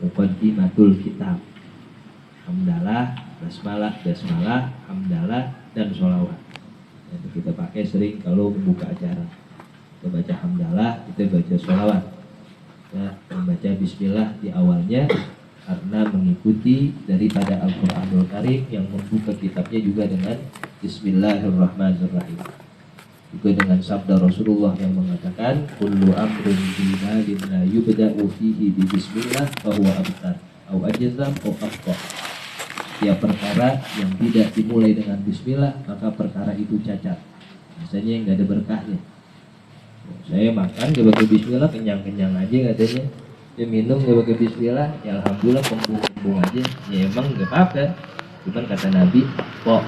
Muqaddimatul kitab. Hamdalah, basmalah, hamdalah, dan sholawat. Yang kita pakai sering kalau membuka acara. Kita baca hamdalah, kita baca sholawat. Kita membaca bismillah di awalnya karena mengikuti daripada Al-Quranul Karim yang membuka kitabnya juga dengan Bismillahirrahmanirrahim. Juga dengan sabda Rasulullah yang mengatakan kullu amrin dinadin la yubda'u fihi bi bismillah fahuwa abtar au ajzam au afqah. Setiap perkara yang tidak dimulai dengan bismillah maka perkara itu cacat. Misalnya nggak ada berkahnya. Saya makan gak pakai bismillah kenyang-kenyang aja katanya. Dia minum gak pakai bismillah, ya alhamdulillah kembung-kembung aja. Ya emang gak apa-apa. Cuman kata Nabi, kok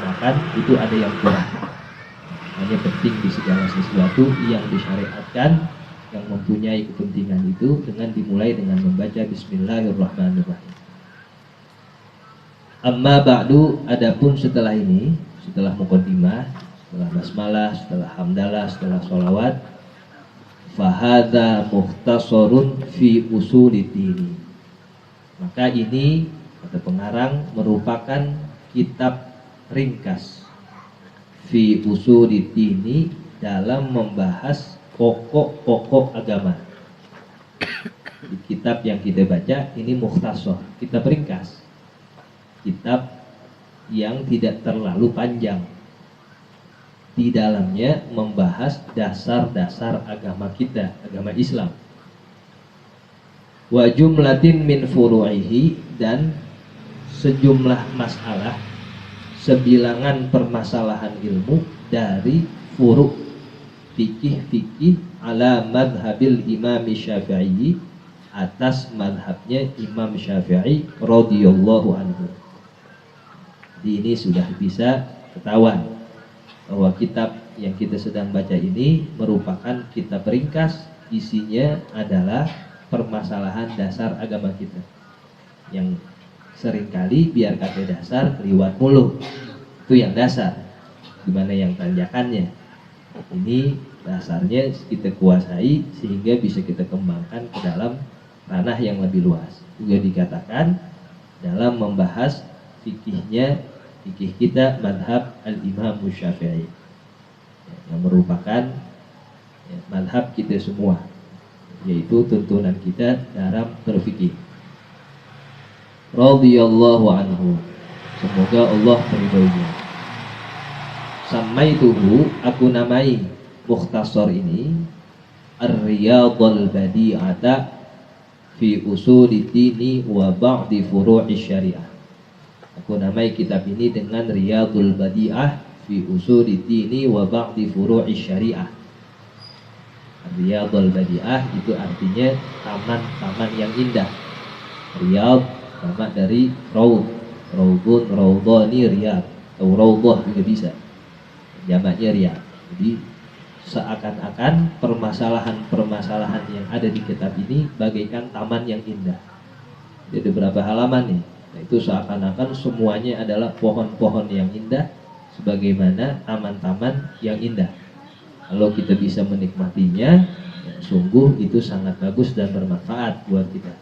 makan itu ada yang kurang. Hanya penting di segala sesuatu yang disyariatkan, yang mempunyai kepentingan itu dengan dimulai dengan membaca Bismillahirrahmanirrahim. Amma ba'du, adapun setelah ini, setelah muqaddimah, setelah basmalah, setelah hamdalah, setelah sholawat, fahadha mukhtasarun fi usulid-dini. Maka ini kata pengarang merupakan kitab ringkas fi usulid-dini dalam membahas pokok-pokok agama. Di kitab yang kita baca ini mukhtasar, kitab ringkas, kitab yang tidak terlalu panjang. Di dalamnya membahas dasar-dasar agama kita, agama Islam. Wa jumlatin min furu'ihi, dan sejumlah masalah, sebilangan permasalahan ilmu dari furu' fikih ala madhabil Imam Syafi'i, atas madhabnya Imam Syafi'i radhiyallahu anhu. Ini sudah bisa ketahuan bahwa kitab yang kita sedang baca ini merupakan kitab ringkas, isinya adalah permasalahan dasar agama kita yang seringkali biar kata dasar keliwat mulu. Itu yang dasar, gimana yang tanjakannya. Ini dasarnya kita kuasai sehingga bisa kita kembangkan ke dalam ranah yang lebih luas. Juga dikatakan dalam membahas fikihnya, fikih kita madhab al-Imam Syafi'i, yang merupakan madhab kita semua, yaitu tuntunan kita dalam berfikih. Radhiyallahu anhu, semoga Allah meridhoinya. Samaituhu, aku namai mukhtasar ini Ar-Riyadul Badi'ata fi usulid-dini wa ba'di furu'i syariah. Aku namai kitab ini dengan Riyadul Badi'ah fi usulid-dini wa ba'di furu'i syariah. Riyadul Badi'ah itu artinya taman-taman yang indah. Riyad sama dari raud, raudun, raudani, riyad, atau raudah juga bisa, jamaknya riyad. Jadi seakan-akan permasalahan-permasalahan yang ada di kitab ini bagaikan taman yang indah. Jadi berapa halaman nih? Nah, itu seakan-akan semuanya adalah pohon-pohon yang indah, sebagaimana taman-taman yang indah. Kalau kita bisa menikmatinya, ya, sungguh itu sangat bagus dan bermanfaat buat kita.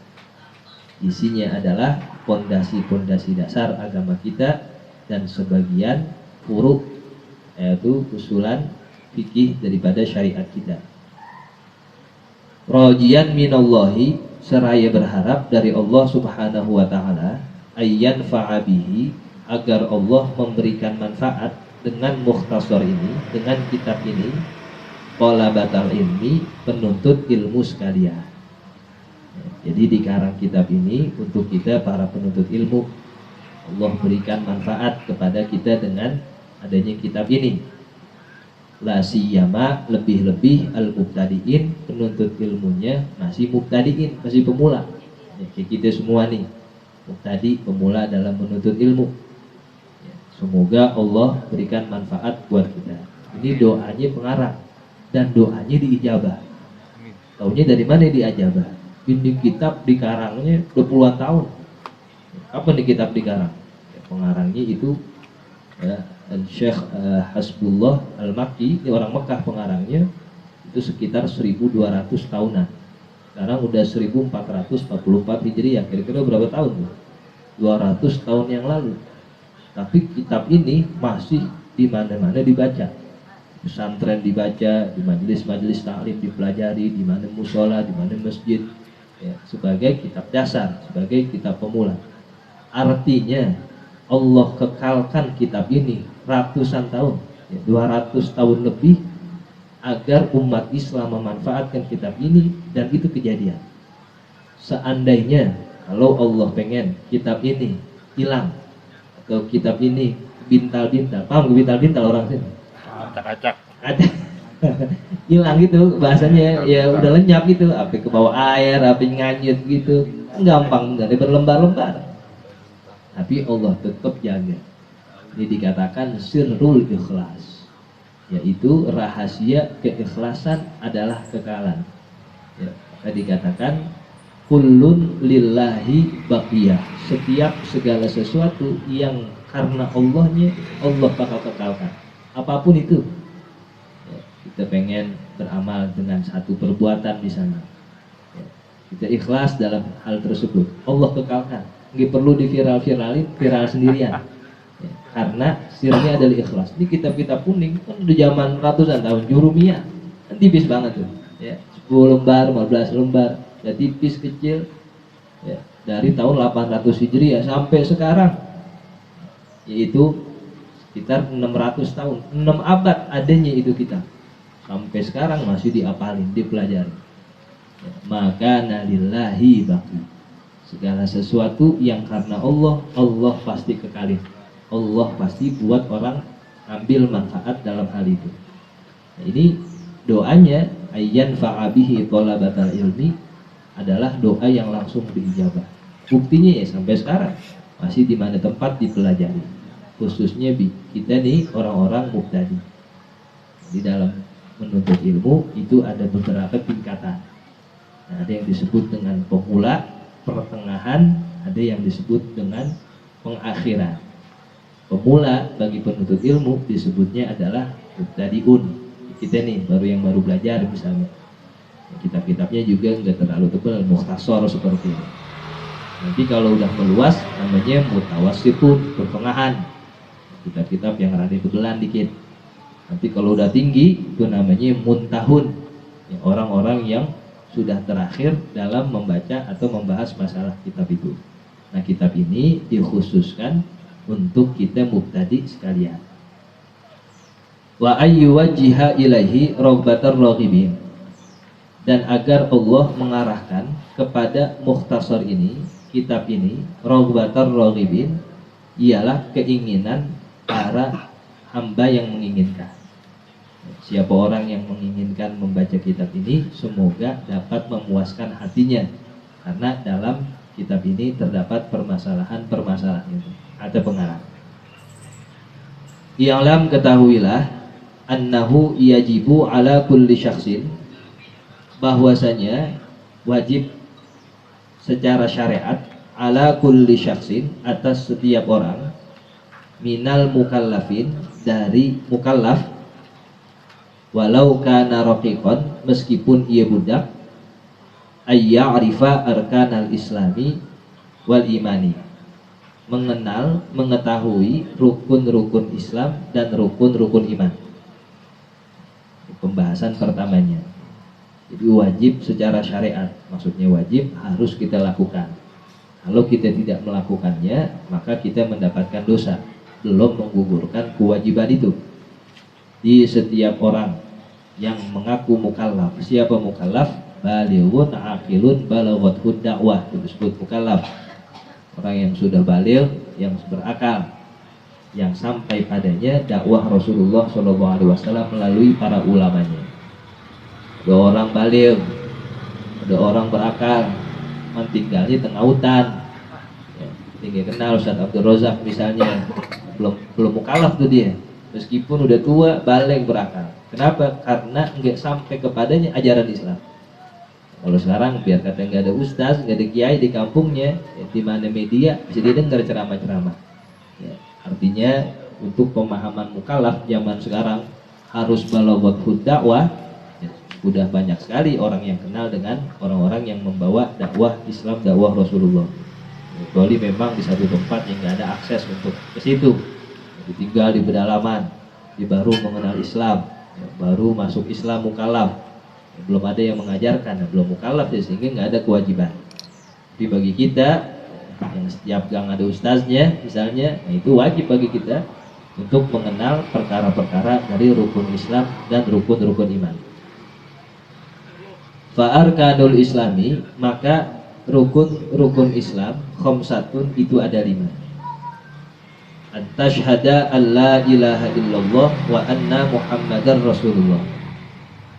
Isinya adalah pondasi-pondasi dasar agama kita dan sebagian furu', yaitu usulan fikih daripada syariat kita. Rajian minallahi, seraya berharap dari Allah Subhanahu wa ta'ala, ayyan fa'abihi, agar Allah memberikan manfaat dengan mukhtasar ini, dengan kitab ini, talabatal ilmi, penuntut ilmu sekalian. Jadi dikarang kitab ini untuk kita para penuntut ilmu. Allah berikan manfaat kepada kita dengan adanya kitab ini. La siyama, lebih-lebih al-mubtadiin, penuntut ilmunya masih mubtadiin, masih pemula. Ya, kayak kita semua nih, mubtadi, pemula dalam menuntut ilmu. Ya, semoga Allah berikan manfaat buat kita. Ini doanya pengarang dan doanya diijabah. Taunya dari mana diijabah? Ini kitab dikarangnya 20-an tahun. Kapan di kitab dikarang? Ya, pengarangnya itu ya, Syekh Hasbullah Al-Makki, ini orang Mekah pengarangnya, itu sekitar 1200 tahunan. Sekarang udah 1444 Hijriah, kira-kira berapa tahun tuh? 200 tahun yang lalu. Tapi kitab ini masih di mana-mana dibaca. Pesantren dibaca, di majelis-majelis taklim dipelajari, di mana musola, di mana masjid, ya, sebagai kitab dasar, sebagai kitab pemula. Artinya Allah kekalkan kitab ini ratusan tahun, ya, 200 tahun lebih, agar umat Islam memanfaatkan kitab ini, dan itu kejadian. Seandainya kalau Allah pengen kitab ini hilang, atau kitab ini bintal-bintal, paham bintal-bintal orang sini? Acak-acak. Ada hilang gitu bahasanya, ya udah lenyap gitu, apa ke bawah air, apa nganyut gitu, gampang dari berlembar-lembar. Tapi Allah tetap jaga. Ini dikatakan sirrul ikhlas, yaitu rahasia keikhlasan adalah kekalan. Ya, tadi dikatakan kullun lillahi baqiyah, setiap segala sesuatu yang karena Allahnya, Allah bakal kekalkan. Apapun itu, ya, kita pengen beramal dengan satu perbuatan misalnya, ya, kita ikhlas dalam hal tersebut, Allah kekalkan. Nggak perlu diviral-viralin, viral sendirian, ya, karena sirnya adalah ikhlas. Ini kitab-kitab kuning kan udah zaman ratusan tahun, Jurumiyah kan tipis banget tuh, ya, 10 lembar, 15 lembar, ya tipis kecil, ya, dari tahun 800 Hijriah sampai sekarang, yaitu sekitar 600 tahun, 6 abad adanya itu kitab, sampai sekarang masih diapalin, dipelajari. Ya, maka nalillahi baqi, segala sesuatu yang karena Allah, Allah pasti kekalin, Allah pasti buat orang ambil manfaat dalam hal itu. Nah, ini doanya ayyan fa'abihi thalabatal ilmi adalah doa yang langsung diijabah. Buktinya ya sampai sekarang masih di mana tempat dipelajari. Khususnya kita nih orang-orang mubtadi. Di dalam menuntut ilmu itu ada beberapa tingkatan. Nah, ada yang disebut dengan pemula, pertengahan, ada yang disebut dengan pengakhiran. Pemula bagi penuntut ilmu disebutnya adalah mubtadiun. Kita nih yang baru belajar misalnya. Kitab-kitabnya juga nggak terlalu tebal, mukhtasar seperti ini. Nanti kalau udah meluas namanya mutawassitun, pertengahan. Kitab-kitab yang rada tebelan dikit. Nanti kalau udah tinggi itu namanya muntahun, ya, orang-orang yang sudah terakhir dalam membaca atau membahas masalah kitab itu. Nah, kitab ini dikhususkan untuk kita mubtadi sekalian. Wa ayyuwajjiha ilaihi ragbatar raghibin, dan agar Allah mengarahkan kepada mukhtasar ini, kitab ini, ragbatar raghibin, ialah keinginan para hamba yang menginginkan. Siapa orang yang menginginkan membaca kitab ini, semoga dapat memuaskan hatinya, karena dalam kitab ini terdapat permasalahan-permasalahan itu, ada pengarang. I'lam, ketahuilah, annahu yajibu ala kulli syakhsin, bahwasanya wajib secara syariat, ala kulli syakhsin, atas setiap orang, minal mukallafin, dari mukallaf, walau kana raqiqan, meskipun ia budak, ayya'rifa arkanal islami wal imani, mengenal, mengetahui rukun-rukun Islam dan rukun-rukun iman. Pembahasan pertamanya. Jadi wajib secara syariat, maksudnya wajib harus kita lakukan. Kalau kita tidak melakukannya, maka kita mendapatkan dosa, belum menggugurkan kewajiban itu. Di setiap orang yang mengaku mukallaf, siapa mukallaf? Balighun aqilun balaghathud dakwah, itu disebut mukallaf. Orang yang sudah baligh, yang berakal, yang sampai padanya dakwah Rasulullah SAW melalui para ulamanya. Ada orang baligh, ada orang berakal, tinggalnya tengah hutan, ya, tinggal kenal Ustaz Abdul Razak misalnya, belum mukallaf tuh dia, meskipun udah tua, baligh, berakal. Kenapa? Karena nggak sampai kepadanya ajaran Islam. Kalau sekarang biar kata nggak ada ustaz, nggak ada kiai di kampungnya, ya, di mana media bisa didengar ceramah-ceramah. Ya, artinya untuk pemahaman mukallaf zaman sekarang harus balaghathud dakwah, ya, Sudah banyak sekali orang yang kenal dengan orang-orang yang membawa dakwah Islam, dakwah Rasulullah. Kecuali memang di satu tempat yang nggak ada akses untuk ke situ, jadi tinggal di pedalaman, di baru mengenal Islam, baru masuk Islam mukallaf, belum ada yang mengajarkan, belum mukallaf ya, sehingga nggak ada kewajiban. Tapi bagi kita yang setiap gang ada ustaznya misalnya, nah itu wajib bagi kita untuk mengenal perkara-perkara dari rukun Islam dan rukun-rukun iman. Fa'arkanul islami, maka rukun-rukun Islam khamsatun itu ada 5. At-tashhada an la ilaha illallah wa anna muhammadar rasulullah.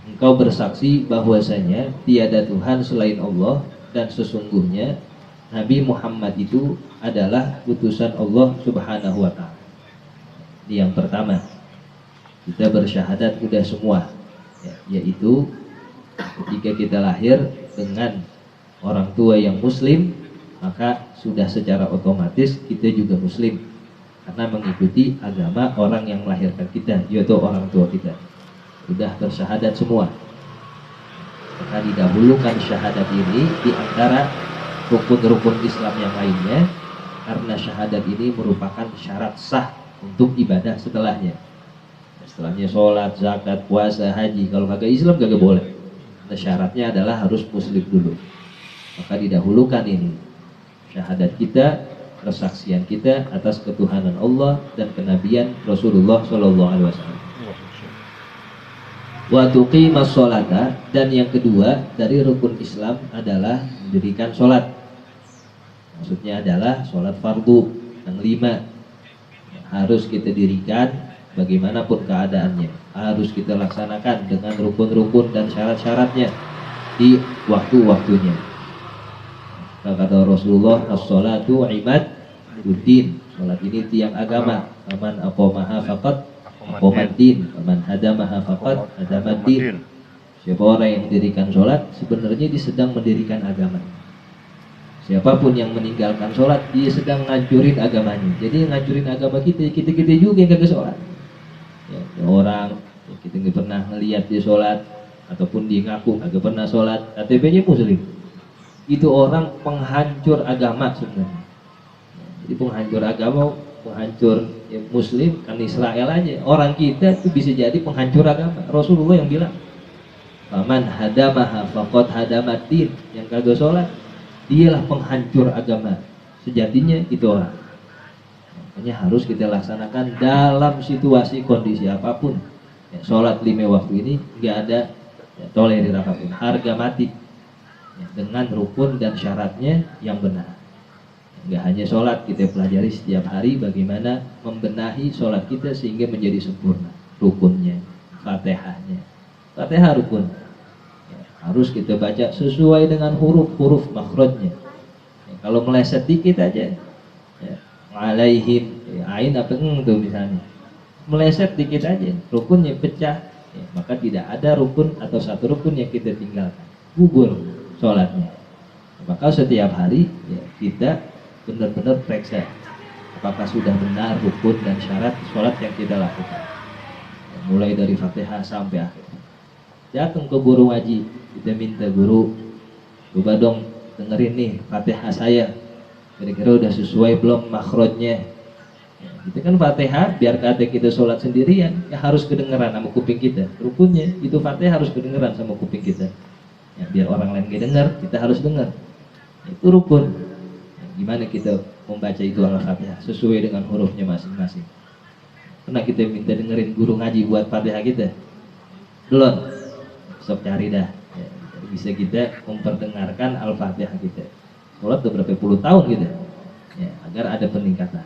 Engkau bersaksi bahwasanya tiada Tuhan selain Allah dan sesungguhnya Nabi Muhammad itu adalah utusan Allah subhanahu wa ta'ala. Ini yang pertama. Kita bersyahadat udah semua, yaitu ketika kita lahir dengan orang tua yang muslim, maka sudah secara otomatis kita juga muslim, karena mengikuti agama orang yang melahirkan kita, yaitu orang tua kita. Sudah bersyahadat semua. Maka didahulukan syahadat ini di antara rukun-rukun Islam yang lainnya, karena syahadat ini merupakan syarat sah untuk ibadah setelahnya. Setelahnya sholat, zakat, puasa, haji. Kalau kagak Islam kagak boleh. Nah, syaratnya adalah harus muslim dulu. Maka didahulukan ini syahadat kita, kesaksian kita atas ketuhanan Allah dan kenabian Rasulullah Shallallahu Alaihi Wasallam. Wa tuqimas sholata, dan yang kedua dari rukun Islam adalah mendirikan sholat. Maksudnya adalah sholat fardu yang 5 harus kita dirikan. Bagaimanapun keadaannya harus kita laksanakan dengan rukun-rukun dan syarat-syaratnya di waktu-waktunya. Kata Rasulullah, as-sholatu imaduddin, salat ini tiang agama. Faman aqamaha faqad aqamaddin, faman hadamaha faqad hadamaddin. Siapa orang yang mendirikan sholat, sebenarnya dia sedang mendirikan agama. Siapapun yang meninggalkan sholat, dia sedang ngancurin agamanya. Jadi ngancurin agama kita juga yang kagak sholat. Ya, orang kita nggak pernah ngelihat dia sholat, ataupun dia ngaku nggak pernah sholat, KTP-nya muslim, itu orang penghancur agama sebenarnya. Jadi penghancur agama, penghancur ya, muslim kan Israel aja. Orang kita itu bisa jadi penghancur agama. Rasulullah yang bilang, "Faman hadamaha faqad hadamaddin." Yang kagak sholat, dialah penghancur agama. Sejatinya itu orang. Makanya harus kita laksanakan dalam situasi kondisi apapun. Ya, sholat 5 waktu ini nggak ada ya, tolerir apapun, harga mati ya, dengan rukun dan syaratnya yang benar. Nggak hanya sholat, kita pelajari setiap hari bagaimana membenahi sholat kita sehingga menjadi sempurna. Rukunnya, fatihahnya, fatihah rukun ya, harus kita baca sesuai dengan huruf-huruf makhrajnya ya, kalau meleset dikit aja ya, alaihim ya, ain apa tuh misalnya meleset dikit aja, rukunnya pecah ya, maka tidak ada rukun atau satu rukun yang kita tinggalkan, gugur sholatnya. Maka setiap hari ya, kita benar-benar periksa apakah sudah benar rukun dan syarat sholat yang kita lakukan ya, mulai dari fatihah sampai akhir. Datang ke guru ngaji, kita minta, guru coba dong dengerin nih fatihah saya, kira-kira udah sesuai belum makhrajnya ya, itu kan fatihah biar kata kita sholat sendirian ya harus kedengeran sama kuping kita. Rukunnya itu fatihah harus kedengeran sama kuping kita ya, biar orang lain gak dengar, kita harus dengar. Itu rukun ya, gimana kita membaca itu al-fatihah sesuai dengan hurufnya masing-masing. Pernah kita minta dengerin guru ngaji buat fatihah kita? Belum? Sok cari dah ya, bisa kita memperdengarkan al-fatihah kita. Sholat udah berapa puluh tahun gitu ya, agar ada peningkatan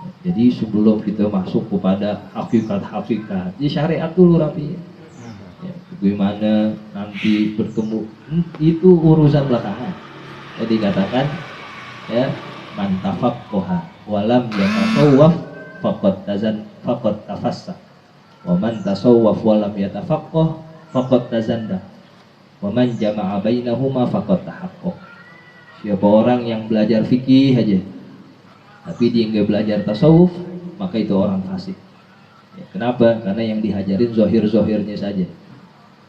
ya, jadi sebelum kita masuk kepada hakikat di syariat dulu rapi ya, bagaimana nanti bertemu itu urusan belakangan. Jadi katakan ya, man tafaqqaha walam yatasawwaf faqad tafassa wa man tasawwaf walam yatafaqqah faqad tazanda wa man jama'a bainahuma faqad tahaqqaq. Siapa orang yang belajar fikih aja tapi dia nggak belajar tasawuf, maka itu orang fasik ya, kenapa? Karena yang dihajarin zohir-zohirnya saja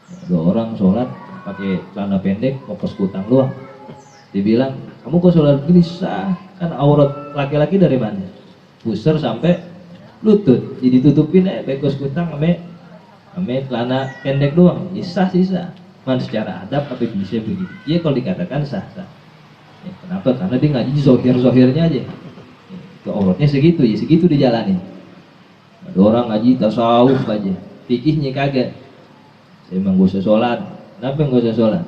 Ada orang sholat pakai celana pendek, fokus kutang luang. Dibilang, kamu kok sholat begini sah? Kan aurat laki-laki dari mana? Pusar sampai lutut, jadi tutupin fokus kutang ame celana pendek doang. Sah sih sah. Man secara adab tapi bisa begitu. Iya kalau dikatakan sah sah. Ya, kenapa? Karena dia ngaji zohir-zohirnya aja. Ke auratnya segitu, ya segitu dijalanin. Ada orang ngaji tasawuf aja, fikihnya kagak. Saya emang gak usah sholat. Kenapa gak usah sholat?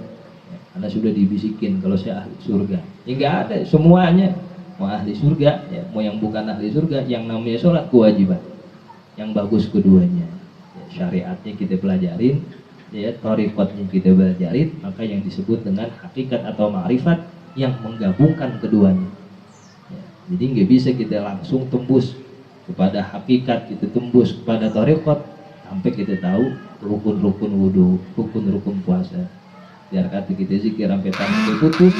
Ya, karena sudah dibisikin kalau saya ahli surga. Ya nggak ada, semuanya mau ahli surga, ya, mau yang bukan ahli surga, yang namanya sholat kewajiban. Yang bagus keduanya. Ya, syariatnya kita pelajarin, ya, thariqatnya kita pelajarin, maka yang disebut dengan hakikat atau ma'rifat yang menggabungkan keduanya. Ya, jadi nggak bisa kita langsung tembus kepada hakikat, kita tembus kepada thariqat sampai kita tahu rukun-rukun wudhu, rukun-rukun puasa. Biar kata kita zikir sampai tangan putus.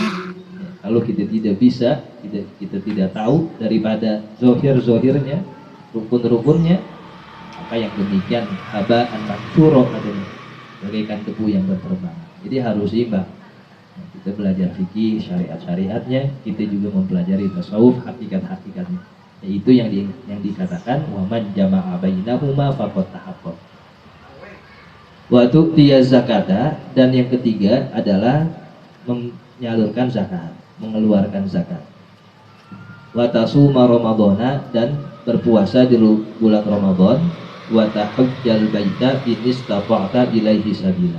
Ya, kalau kita tidak bisa, kita tidak tahu daripada zohir-zohirnya, rukun-rukunnya, maka yang demikian haba'an mansuro katanya, bagaikan debu yang berterbangan. Jadi harus imbang. Nah, kita belajar fikih, syariat-syariatnya, kita juga mempelajari tasawuf, hakikat-hakikatnya. Yaitu yang dikatakan waman jama'a bainahuma faqad tahaqqaq. Wa tu'tiya zakata, dan yang ketiga adalah menyalurkan zakat, mengeluarkan zakat. Wa tasuma ramadhana, dan berpuasa di bulan Ramadan. Wa tahajjal baita in istata'ta ilaihi sabila.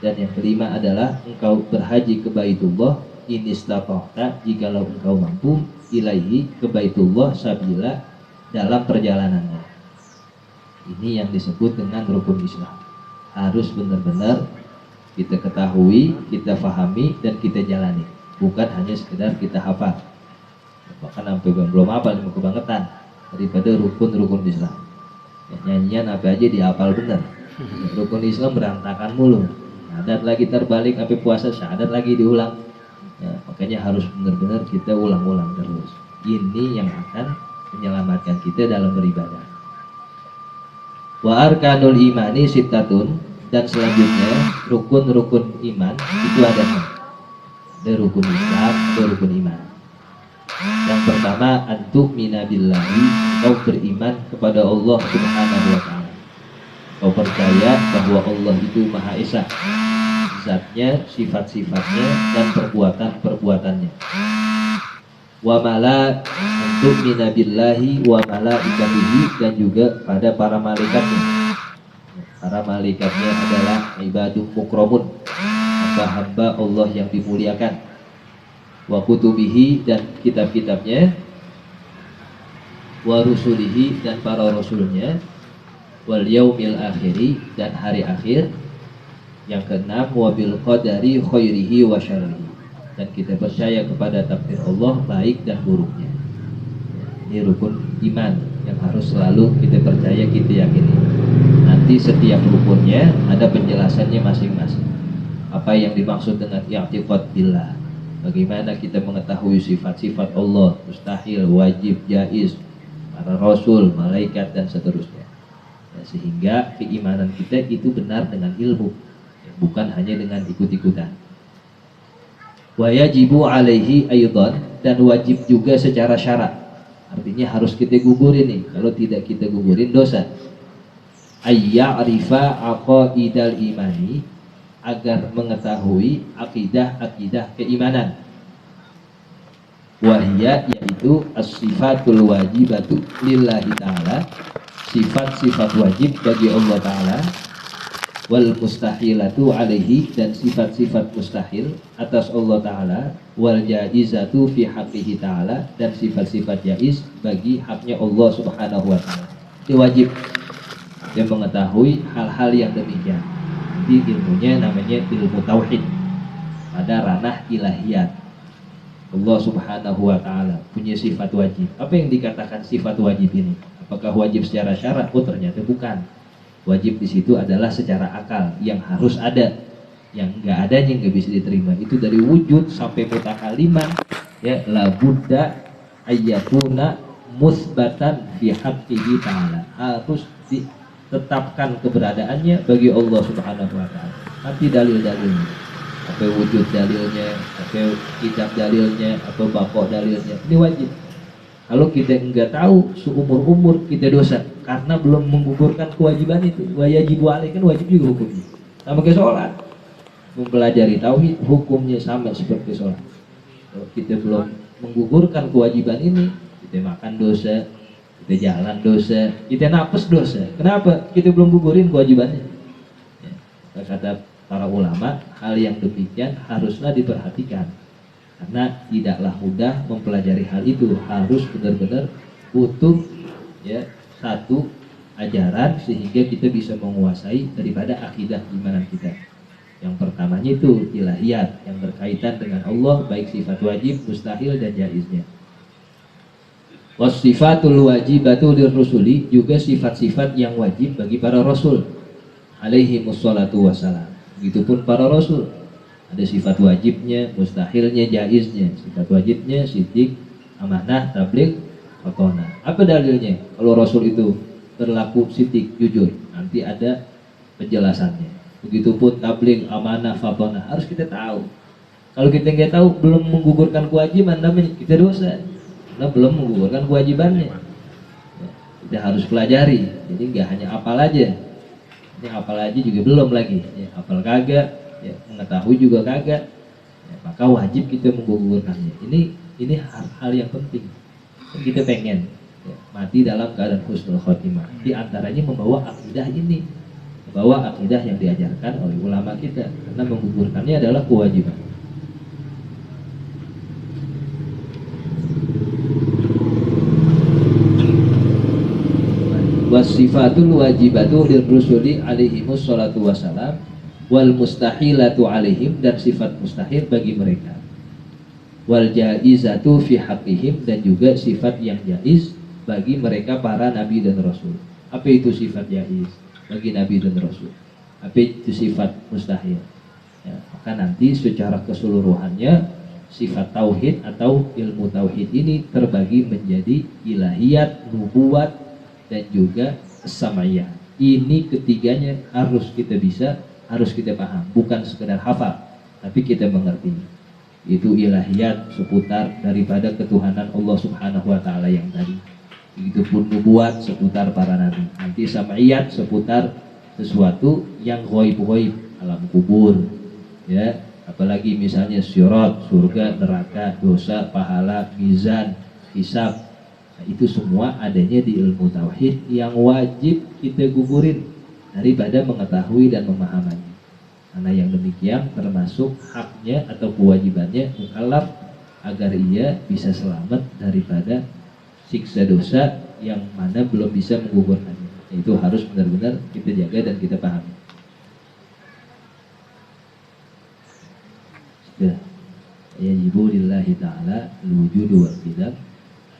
Dan yang kelima adalah engkau berhaji ke Baitullah in istata'ta, jikalau engkau mampu, ilaihi ke Baitullah sabila, dalam perjalanannya. Ini yang disebut dengan rukun Islam. Harus benar-benar kita ketahui, kita fahami, dan kita jalani. Bukan hanya sekedar kita hafal. Bahkan sampai belum hafal, mau kebangetan daripada rukun-rukun Islam. Ya, nyanyian apa aja dihafal benar. Rukun Islam berantakan mulu. Syahadat lagi terbalik, sampai puasa syahadat lagi diulang. Ya, makanya harus benar-benar kita ulang-ulang terus. Ini yang akan menyelamatkan kita dalam beribadah. Wa arkanul imani sittatun, dan selanjutnya rukun-rukun iman itu ada rukun Islam, ada rukun iman. Yang pertama, antu'mina billahi, kau beriman kepada Allah Subhanahu wa ta'ala. Kau percaya bahwa Allah itu Maha Esa, zatnya, sifat-sifatnya, dan perbuatan-perbuatannya. Wa mala antu'mina billahi wa malaikatihi, dan juga pada para malaikatnya. Para malaikatnya adalah ibadun mukramun, hamba-hamba Allah yang dimuliakan. Wa kutubihi, dan kitab-kitabnya. Wa rusulihi, dan para rasulnya. Wal yaumil akhiri, dan hari akhir. Yang keenam, wa bil qadari khairihi wa syarrihi, dan kita percaya kepada takdir Allah baik dan buruknya. Ini rukun iman yang harus selalu kita percaya, kita yakini. Nanti setiap rukunnya ada penjelasannya masing-masing. Apa yang dimaksud dengan i'tiqad billah, bagaimana kita mengetahui sifat-sifat Allah, mustahil, wajib, jaiz, para rasul, malaikat, dan seterusnya. Ya, sehingga keimanan kita itu benar dengan ilmu, ya, bukan hanya dengan ikut-ikutan. Wa yajibu alaihi aidan, dan wajib juga secara syarat. Artinya harus kita gugurin nih. Kalau tidak kita gugurin dosa. Ayya'rifa aqaidal imani, agar mengetahui akidah-akidah keimanan. Wahya, yaitu as-sifatul wajibatu lillahi ta'ala, sifat-sifat wajib bagi Allah Ta'ala. Wal mustahilatu alaihi, dan sifat-sifat mustahil atas Allah Ta'ala. Wal jaizatu fi haqqihi ta'ala, dan sifat-sifat jaiz bagi haknya Allah Subhanahu wa ta'ala. Ini wajib yang mengetahui hal-hal yang demikian. Di ilmunya namanya ilmu tauhid, pada ranah ilahiyat. Allah Subhanahu wa ta'ala punya sifat wajib. Apa yang dikatakan sifat wajib ini? Apakah wajib secara syarat? Oh, ternyata bukan. Wajib di situ adalah secara akal, yang harus ada. Yang enggak adanya enggak bisa diterima. Itu dari wujud sampai mutakaliman, ya, la budda ayyakuna musbatan fi haqqihi ta'ala. Harus tetapkan keberadaannya bagi Allah Subhanahu wa taala. Nanti dalil-dalilnya, apa wujud dalilnya, apa kitab dalilnya, apa pokok dalilnya, ini wajib. Kalau kita enggak tahu, seumur-umur kita dosa karena belum menggugurkan kewajiban itu. Wajibu alaih, kan wajib juga hukumnya. Sama kayak sholat, mempelajari tauhid, hukumnya sama seperti sholat. Kalau kita belum menggugurkan kewajiban ini, kita makan dosa, kita jalan dosa, kita napas dosa. Kenapa? Kita belum gugurin kewajibannya. Ya, kata para ulama, hal yang demikian haruslah diperhatikan. Karena tidaklah mudah mempelajari hal itu, harus benar-benar butuh ya satu ajaran sehingga kita bisa menguasai daripada akidah imanan kita. Yang pertamanya itu ilahiyat yang berkaitan dengan Allah, baik sifat wajib, mustahil dan jaiznya. Wasifatul wajibatu lirrusuli, juga sifat-sifat yang wajib bagi para rasul alaihi wassalatu wassalam. Begitupun para rasul, ada sifat wajibnya, mustahilnya, jaiznya. Sifat wajibnya sidik, amanah, tabligh, fatona. Apa dalilnya? Kalau rasul itu berlaku sidik, jujur, nanti ada penjelasannya. Begitupun tabligh, amanah, fatona, harus kita tahu. Kalau kita nggak tahu, belum menggugurkan kewajiban, namanya kita dosa. Karena belum menggugurkan kewajibannya. Kita harus pelajari. Jadi nggak hanya hafal aja. Ini hafal aja juga belum lagi. Ya, hafal kagak, ya, mengetahui juga kagak. Ya, maka wajib kita menggugurkannya. Ini hal yang penting. Kita pengen ya, mati dalam keadaan husnul khotimah. Di antaranya membawa akidah ini, membawa akidah yang diajarkan oleh ulama kita. Karena menggugurkannya adalah kewajiban. Wasifatul wajibatu lirrusuli alaihimus salatu wassalam wal mustahilatu alaihim, dan sifat mustahil bagi mereka, wal jaizatu fi haqqihim, dan juga sifat yang jaiz bagi mereka para nabi dan rasul. Apa itu sifat jaiz bagi nabi dan rasul? Apa itu sifat mustahil? Ya, maka nanti secara keseluruhannya sifat tauhid atau ilmu tauhid ini terbagi menjadi ilahiyat, nubuat, dan juga sama'iyah. Ini ketiganya harus kita bisa, harus kita paham, bukan sekedar hafal, tapi kita mengerti. Itu ilahiyat seputar daripada ketuhanan Allah Subhanahu wa taala yang tadi. Begitupun nubuat seputar para nabi. Nanti sama'iyat seputar sesuatu yang ghaib-ghaib, alam kubur, ya, apalagi misalnya syirat, surga, neraka, dosa, pahala, mizan, hisab. Nah, itu semua adanya di ilmu tauhid yang wajib kita gugurin daripada mengetahui dan memahaminya. Karena yang demikian termasuk haknya atau kewajibannya mukallaf agar ia bisa selamat daripada siksa dosa yang mana belum bisa menggugurkannya. Itu harus benar-benar kita jaga dan kita pahami. Ya, yajibu lillahi ta'ala al-wujudu wal qidam.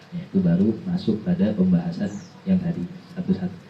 Itu baru masuk pada pembahasan yang tadi satu-satu.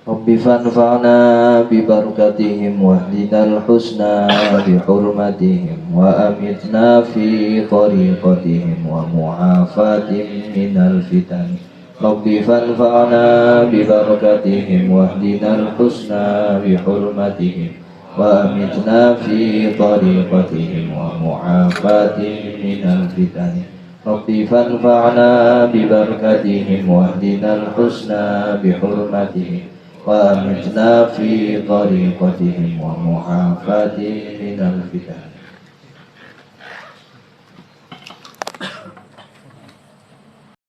Rabbi fanfa'na bibarakatihim wahdinal husna bihurmatihim wa amitna fi tariqatihim wa mu'afatim minal fitan. Rabbi fanfa'na bibarakatihim wahdinal husna bihurmatihim wa amitna fi tariqatihim wa mu'afatim minal fitan. Rabbi fanfa'na bibarakatihim wahdinal husna bihurmatihim wa amitna fi tariqatihim wa mu'afatihim minal fitan.